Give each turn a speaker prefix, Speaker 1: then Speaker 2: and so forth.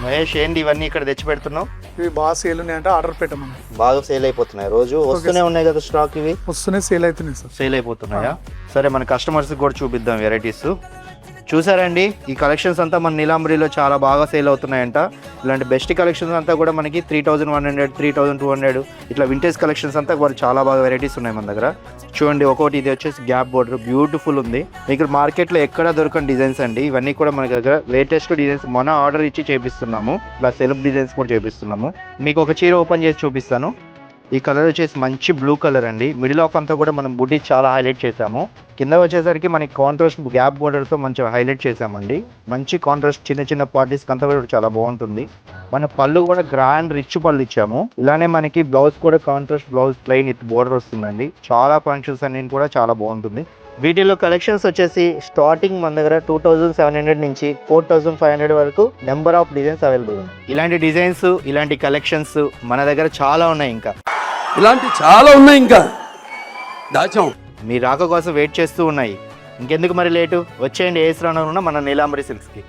Speaker 1: మహేష్ ఏంటి ఇవన్నీ ఇక్కడ తెచ్చి పెడుతున్నావు?
Speaker 2: ఇవి బాగా సేల్ ఉన్నాయి అంటే ఆర్డర్ పెట్టమని.
Speaker 1: బాగా సేల్ అయిపోతున్నాయి, రోజు వస్తూనే ఉన్నాయి కదా స్టాక్, ఇవి
Speaker 2: వస్తూనే సేల్ అవుతున్నాయి సార్.
Speaker 1: సేల్ అయిపోతున్నాయా? సరే మన కస్టమర్స్ కూడా చూపిద్దాం వెరైటీస్. చూసారండి ఈ కలెక్షన్స్ అంతా మన నీలాంబరిలో చాలా బాగా సేల్ అవుతున్నాయంట. ఇలాంటి బెస్ట్ కలెక్షన్స్ అంతా కూడా మనకి 3100, 3200 ఇట్లా వింటేజ్ కలెక్షన్స్ అంతా కూడా చాలా బాగా వెరైటీస్ ఉన్నాయి మన దగ్గర. చూడండి ఒకటి ఇది వచ్చేసి గ్యాప్ బోర్డర్, బ్యూటిఫుల్ ఉంది. మీకు మార్కెట్లో ఎక్కడ దొరకని డిజైన్స్ అండి ఇవన్నీ కూడా మన దగ్గర. లేటెస్ట్ డిజైన్స్ మన ఆర్డర్ ఇచ్చి చేపిస్తున్నాము, ప్లస్ సెల్ఫ్ డిజైన్స్ కూడా చేపిస్తున్నాము. మీకు ఒక చీర ఓపెన్ చేసి చూపిస్తాను. ఈ కలర్ వచ్చేసి మంచి బ్లూ కలర్ అండి. మిడిల్ ఆఫ్ అంతా కూడా మనం బుడ్డి చాలా హైలైట్ చేసాము. కింద వచ్చేసరికి మనకి కాంట్రాస్ట్ గ్యాప్ బోర్డర్తో మంచిగా హైలైట్ చేసామండి. మంచి కాంట్రాస్ట్ చిన్న చిన్న పార్టీస్కి అంతా కూడా చాలా బాగుంటుంది. మన పళ్ళు కూడా గ్రాండ్ రిచ్ పళ్ళు ఇచ్చాము. ఇలానే మనకి బ్లౌజ్ కూడా contrast blouse plain with border వస్తుందండి. చాలా ఫంక్షన్స్ అన్ని కూడా చాలా బాగుంటుంది. వీటిలో కలెక్షన్స్ వచ్చేసి స్టార్టింగ్ మన దగ్గర 2700 నుంచి 4500 వరకు నెంబర్ ఆఫ్ డిజైన్స్ అవైలబుల్ ఉంది. ఇలాంటి డిజైన్స్ ఇలాంటి కలెక్షన్స్ మన దగ్గర చాలా ఉన్నాయి. ఇంకా
Speaker 3: ఇలాంటి చాలా ఉన్నాయి, ఇంకా దాచాం.
Speaker 1: మీ రాక కోసం వెయిట్ చేస్తూ ఉన్నాయి. ఇంకెందుకు మరి లేటు, వచ్చేయండి ఏస్ రానున్న మన నీలాంబరి సిల్క్స్కి.